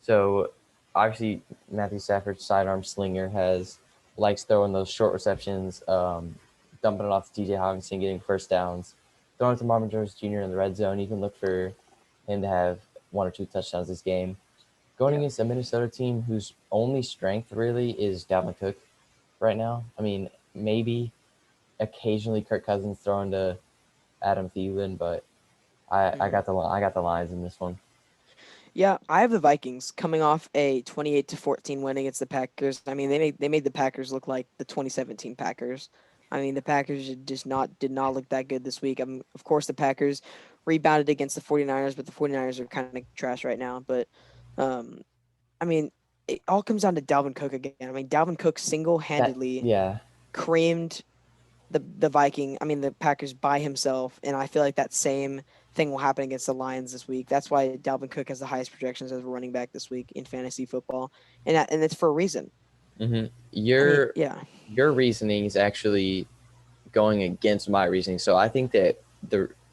So obviously Matthew Stafford, sidearm slinger, has likes throwing those short receptions, dumping it off to TJ Hockenson, getting first downs, throwing it to Marvin Jones Jr. in the red zone. You can look for him to have 1 or 2 touchdowns this game. Going Yeah. against a Minnesota team whose only strength really is Dalvin Cook right now. I mean, maybe occasionally Kirk Cousins throwing to Adam Thielen, but I Mhm. got the Lions in this one. Yeah, I have the Vikings coming off a 28-14 win against the Packers. I mean, they made the Packers look like the 2017 Packers. I mean, the Packers just not did not look that good this week. Of course, the Packers rebounded against the 49ers, but the 49ers are kind of trash right now. But um, I mean, it all comes down to Dalvin Cook again. I mean, Dalvin Cook That single-handedly yeah, creamed the Packers by himself, and I feel like that same thing will happen against the Lions this week. That's why Dalvin Cook has the highest projections as a running back this week in fantasy football, and it's for a reason. hmm I mean, your yeah, your reasoning is actually going against my reasoning. So I think that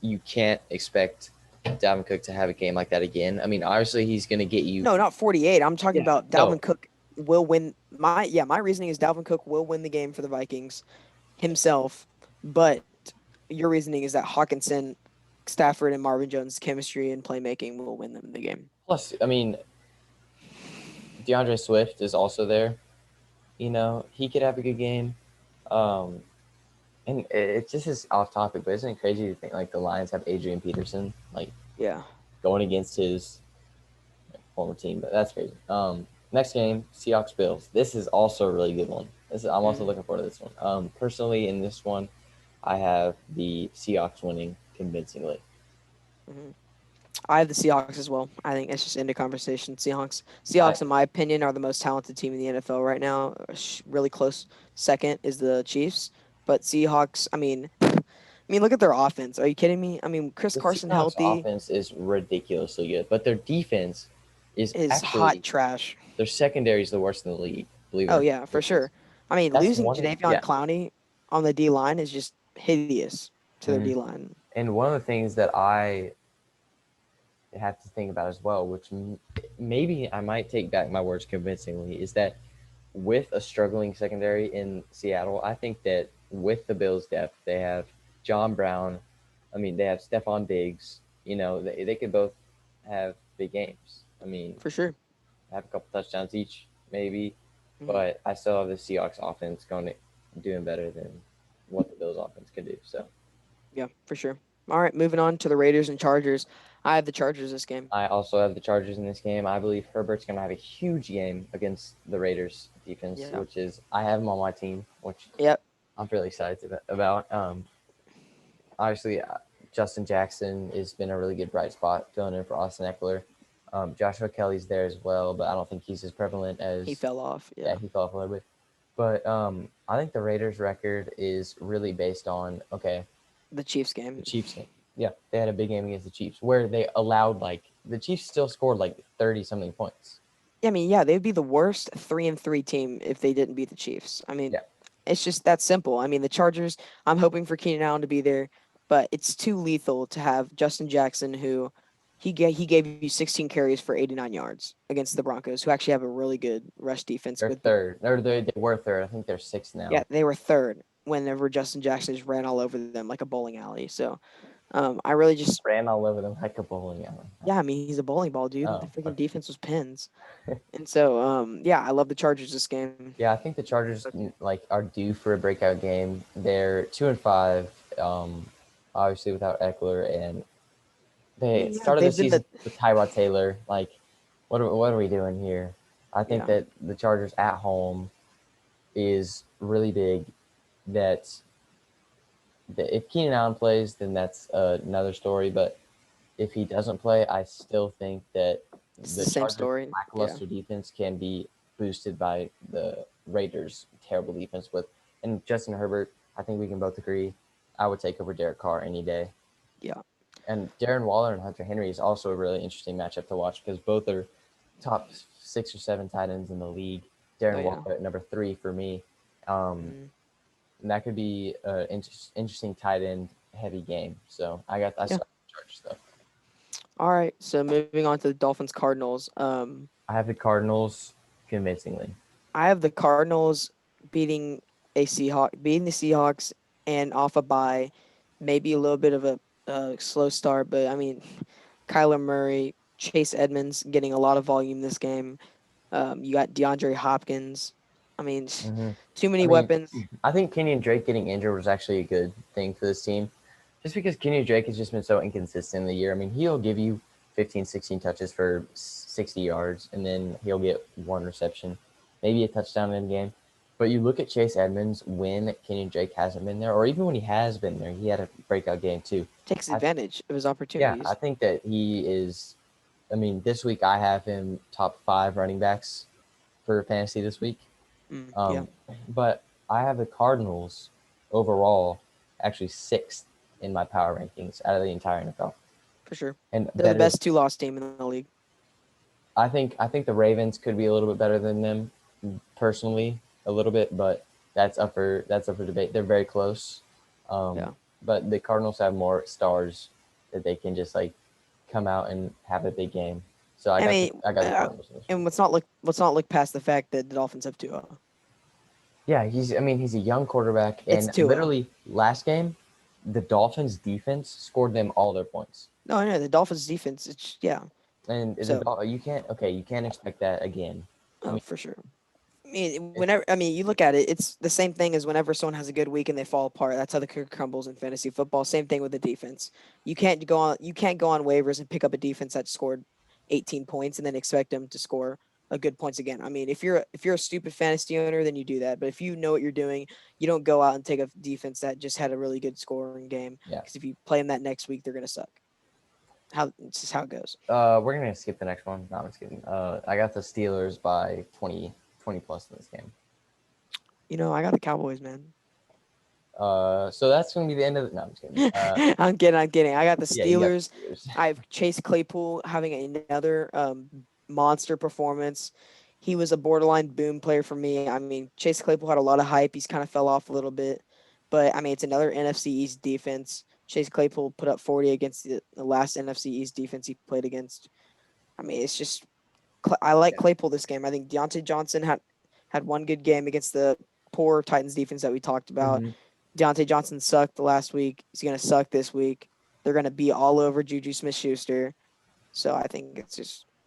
you can't expect Dalvin Cook to have a game like that again. I mean, obviously he's going to get you. no, not 48. I'm talking Yeah. about No. Dalvin Cook will win. My reasoning is Dalvin Cook will win the game for the Vikings himself, but your reasoning is that Hawkinson, Stafford, and Marvin Jones' chemistry and playmaking will win them the game. Plus, I mean, DeAndre Swift is also there. He could have a good game. Um, and it just is off topic, but isn't it crazy to think like the Lions have Adrian Peterson like Yeah. going against his former team? But that's crazy. Next game, Seahawks Bills. This is also a really good one. I'm also Hmm. looking forward to this one. Personally, in this one, I have the Seahawks winning convincingly. Hmm. I have the Seahawks as well. I think it's just end of conversation. I Seahawks, in my opinion, are the most talented team in the NFL right now. Really close second is the Chiefs, but Seahawks. I mean, look at their offense. Are you kidding me? I mean, Chris The Carson Seahawks healthy offense is ridiculously good, but their defense is is hot actually trash. their secondary is the worst in the league. Believe it Oh or not, yeah, for which is sure. I mean, that's losing one. Jadeveon Yeah. Clowney on the D line is just hideous to their D Mhm. line. And one of the things that I have to think about as well, which maybe I might take back my words convincingly, is that with a struggling secondary in Seattle, I think that with the Bills' depth, they have John Brown. I mean, they have Stephon Diggs. They could both have big games. I mean, For sure. have a couple touchdowns each, maybe. Hmm. But I still have the Seahawks offense doing better than what the Bills offense can do. So Yeah, for sure. All right, moving on to the Raiders and Chargers. I have the Chargers this game. I also have the Chargers in this game. I believe Herbert's going to have a huge game against the Raiders defense, Yeah. which is I have him on my team, which Yep. I'm fairly excited about. Obviously, Justin Jackson has been a really good bright spot filling in for Austin Eckler. Joshua Kelly's there as well, but I don't think he's as prevalent He as fell off. yeah, Yeah. he fell off a little bit. But I think the Raiders' record is really based on The Chiefs the game. Chiefs game. Yeah, they had a big game against the Chiefs where they allowed the Chiefs still scored like 30 something points. I mean, yeah, they'd be the worst 3-3 team if they didn't beat the Chiefs. I mean, Yeah, it's just that simple. I mean, the Chargers, I'm hoping for Keenan Allen to be there, but it's too lethal to have Justin Jackson, who he gave you 16 carries for 89 yards against the Broncos, who actually have a really good rush defense they're with third. They were third. I think they're sixth yeah, now. they were third whenever Justin Jackson just ran all over them like a bowling alley. So, I really just Ran all over them like a bowling alley. yeah, I mean, he's a bowling ball, dude. The Oh, freaking okay. defense was pins. And so, yeah, I love the Chargers this game. Yeah, I think the Chargers are due for a breakout game. They're 2-5, obviously without Eckler, and I they mean, yeah, started the they've been season the with Tyrod Taylor. Like, what are we doing here? I think yeah, that the Chargers at home is really big. That, that if Keenan Allen plays, then that's another story. But if he doesn't play, I still think that it's the the same Chargers' story. Yeah, lackluster defense can be boosted by the Raiders' terrible defense. And Justin Herbert, I think we can both agree, I would take over Derek Carr any day. yeah. And Darren Waller and Hunter Henry is also a really interesting matchup to watch because both are top 6 or 7 tight ends in the league. Oh Darren yeah. Waller at number 3 for me, Um, Mm, and that could be an interesting tight end heavy game. So I yeah. start Chargers stuff. All right. So moving on to the Dolphins Cardinals. I have the Cardinals convincingly. I have the Cardinals beating beating the Seahawks, and off a bye, maybe a little bit of a slow start, but I mean, Kyler Murray, Chase Edmonds getting a lot of volume this game. You got DeAndre Hopkins. I mean, Hmm. too I many mean, weapons. I think Kenyon Drake getting injured was actually a good thing for this team, just because Kenyon Drake has just been so inconsistent in the year. I mean, he'll give you 15, 16 touches for 60 yards, and then he'll get one reception, maybe a touchdown in a game. But you look at Chase Edmonds when Kenyon Drake hasn't been there, or even when he has been there, he had a breakout game too. Takes I, advantage of his yeah, I opportunities. think that he is. I mean, this week I have him top 5 running backs for fantasy this week. Yeah, Um, but I have the Cardinals overall actually 6th in my power rankings out of the entire NFL, for sure. and They're the better. best two-loss team in the league. I think the Ravens could be a little bit better than them, personally, a little bit, but that's up for debate. They're very close, um, Yeah. but the Cardinals have more stars that they can just like come out and have a big game. So I mean, I got the Cardinals in this one. and let's not look past the fact that the Dolphins have Tua. Yeah, he's a young quarterback, It's and Tua. literally last game, the Dolphins defense scored them all their points. No, no, the Dolphins defense. It's yeah. And So, you can't expect that again. I oh, mean, for sure. I mean, it's whenever you look at it, it's the same thing as whenever someone has a good week and they fall apart. That's how the cookie crumbles in fantasy football. Same thing with the defense. You can't go on waivers and pick up a defense that scored 18 points and then expect them to score a good points again. I mean, if you're a stupid fantasy owner, then you do that. But if you know what you're doing, you don't go out and take a defense that just had a really good scoring game yeah. because if you play them that next week, they're gonna suck. How it's just how it goes. We're gonna skip the next one. No, I'm just kidding. I got the Steelers by 20 plus in this game. I got the Cowboys, man. So that's gonna be the end of it. No, I'm just kidding. I'm kidding. I'm kidding. I got the Yeah, you got Steelers. the Steelers. I have Chase Claypool having another monster performance. He was a borderline boom player for me. I mean, Chase Claypool had a lot of hype. He's kind of fell off a little bit, but I mean, it's another NFC East defense. Chase Claypool put up 40 against the last NFC East defense he played against. I mean, it's just I like Yeah. Claypool this game. I think Deontay Johnson had one good game against the poor Titans defense that we talked about. Mm-hmm. Deontay Johnson sucked the last week. He's gonna suck this week. They're gonna be all over Juju Smith-Schuster. So I think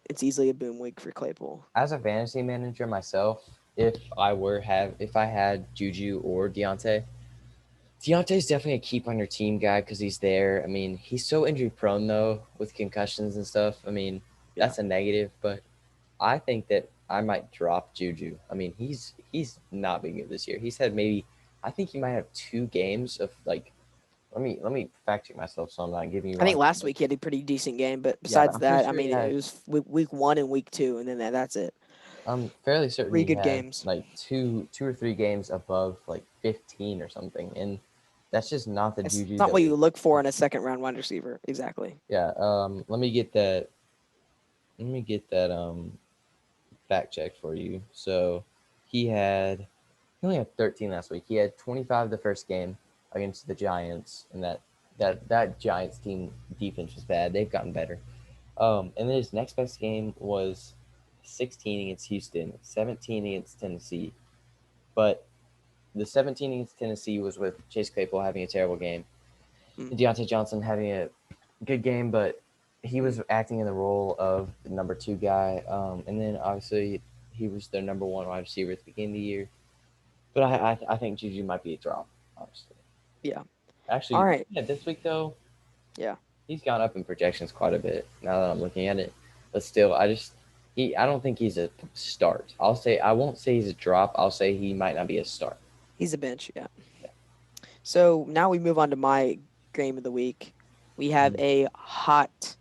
it's easily a boom week for Claypool. As a fantasy manager myself, if I had Juju or Deontay's definitely a keep on your team guy because he's there. I mean, he's so injury prone though with concussions and stuff. I mean, Yeah. that's a negative, but I think that I might drop Juju. I mean, he's not been good this year. He's had maybe I think he might have 2 games of like let me fact check myself so I'm not giving you I think wrong last week he information. had a pretty decent game, but Yeah, but besides I'm pretty that, I sure he mean, it had was week 1 and week 2, and then that's it. I'm fairly certain Three he good had games. like two or three games above like 15 or something, and that's just not the It's Juju not that what we. you look for in a second round wide receiver. Exactly. Yeah. Let me get that. Let me get that fact check for you. So he only had 13 last week. He had 25 the first game against the Giants, and that Giants team defense was bad. They've gotten better. And then his next best game was 16 against Houston, 17 against Tennessee. But the 17 against Tennessee was with Chase Claypool having a terrible game, Mm, and Deontay Johnson having a good game, but he mm. was acting in the role of the number 2 guy. And then obviously he was their number 1 wide receiver at the beginning of the year. But I think Juju might be a drop, honestly. Yeah. All Actually, right. yeah, this week though, Yeah. he's gone up in projections quite a bit now that I'm looking at it. But still, I don't think he's a start. I won't say he's a drop. I'll say he might not be a start. He's a bench. Yeah. Yeah. So now we move on to my game of the week. We have Mm. a hot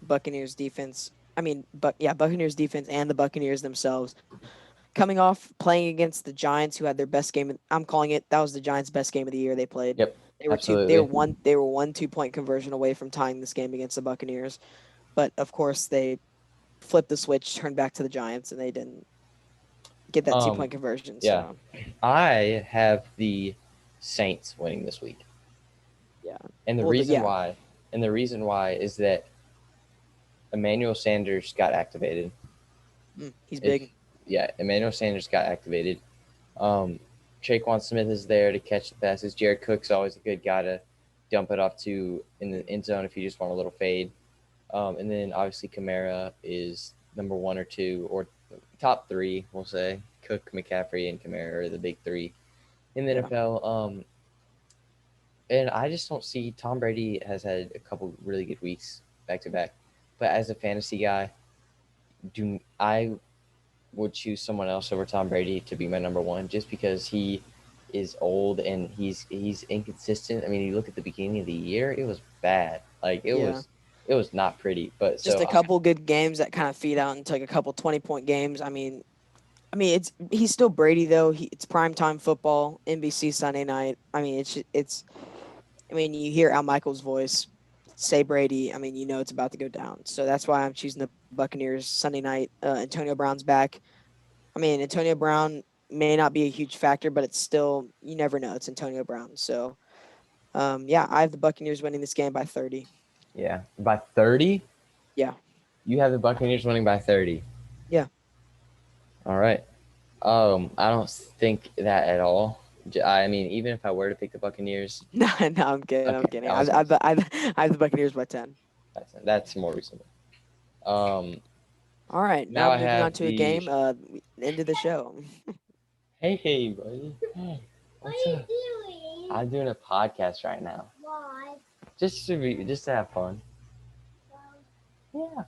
Buccaneers defense. I mean, but yeah, Buccaneers defense and the Buccaneers themselves coming off playing against the Giants, who had their best game. I'm calling it that was the Giants' best game of the year. They played. Yep, They were absolutely. one. They were 1 2 point conversion away from tying this game against the Buccaneers. But of course, they flipped the switch, turned back to the Giants, and they didn't. get that 2-point conversion. Yeah. So I have the Saints winning this week. yeah. And the Well, reason why is that Emmanuel Sanders got activated. He's big. Emmanuel Sanders got activated. Traquan Smith is there to catch the passes. Jared Cook's always a good guy to dump it off to in the end zone if you just want a little fade. And then obviously Kamara is number 1 or 2 or top 3, we'll say. Cook, McCaffrey, and Kamara are the big 3 in the NFL. And I just don't see Tom Brady has had a couple really good weeks back to back. But as a fantasy guy, I would choose someone else over Tom Brady to be my number 1 just because he is old and he's inconsistent. I mean, you look at the beginning of the year, it was bad. Like it was not pretty. But just a couple good games that kind of feed out into like a couple 20-point games. I mean, he's still Brady though. It's primetime football, NBC Sunday night. I mean, you hear Al Michaels' voice say Brady. I mean, you know it's about to go down. So that's why I'm choosing the Buccaneers Sunday night. Antonio Brown's back. I mean, Antonio Brown may not be a huge factor, but it's still, you never know. It's Antonio Brown. So, I have the Buccaneers winning this game by 30. Yeah, by 30? Yeah. You have the Buccaneers winning by 30. Yeah. All right. I don't think that at all. I mean, even if I were to pick the Buccaneers, No, I'm kidding. I'm kidding. I have the Buccaneers by 10. That's more reasonable. All right. Now Now I moving on have to a game. End of the show. Hey, buddy. Hey, what's up? Doing? I'm doing a podcast right now. Why? Just to have fun. Yeah.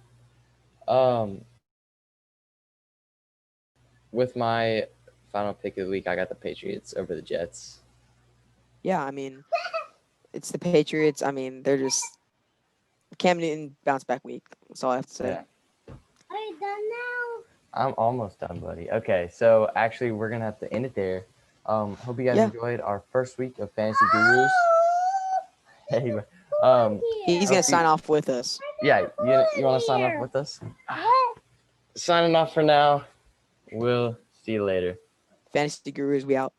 With my final pick of the week, I got the Patriots over the Jets. Yeah, I mean, it's the Patriots. I mean, they're just Cam Newton bounce back week. That's all I have to say. Yeah. Are you done now? I'm almost done, buddy. Okay, so actually, we're gonna have to end it there. Hope you guys enjoyed our first week of Fantasy Gurus. Hey, he's gonna sign off with us. Yeah, you want to sign off with us? Signing off for now. We'll see you later. Fantasy Gurus, we out.